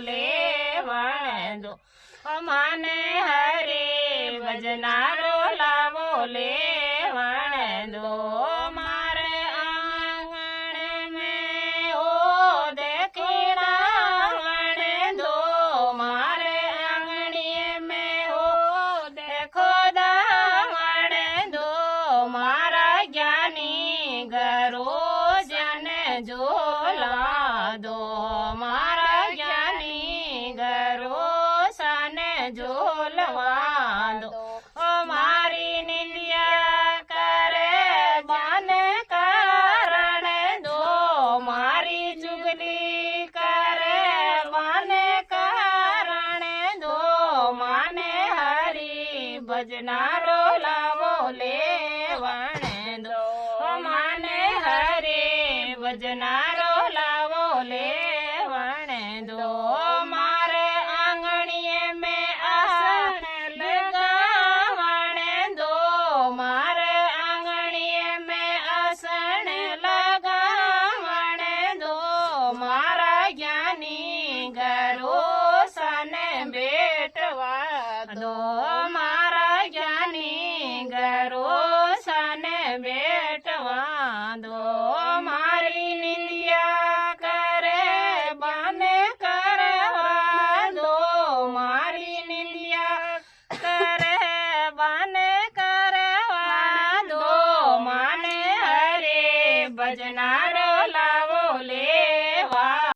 लेवण दो माने हरे भजनारो लावो लेवण दो मारे आंगण में ओ देखीड़ा वण दो मारे आंगणीए में ओ देखो दावण दो मारा ज्ञानी गरो जन झोला दो मारा ज्ञानी गरो सन झोलवा दो मारी निंदिया करे बान कारण दो मारी चुगली करे बान कारण दो माने हरी भजनारो लावो लेवण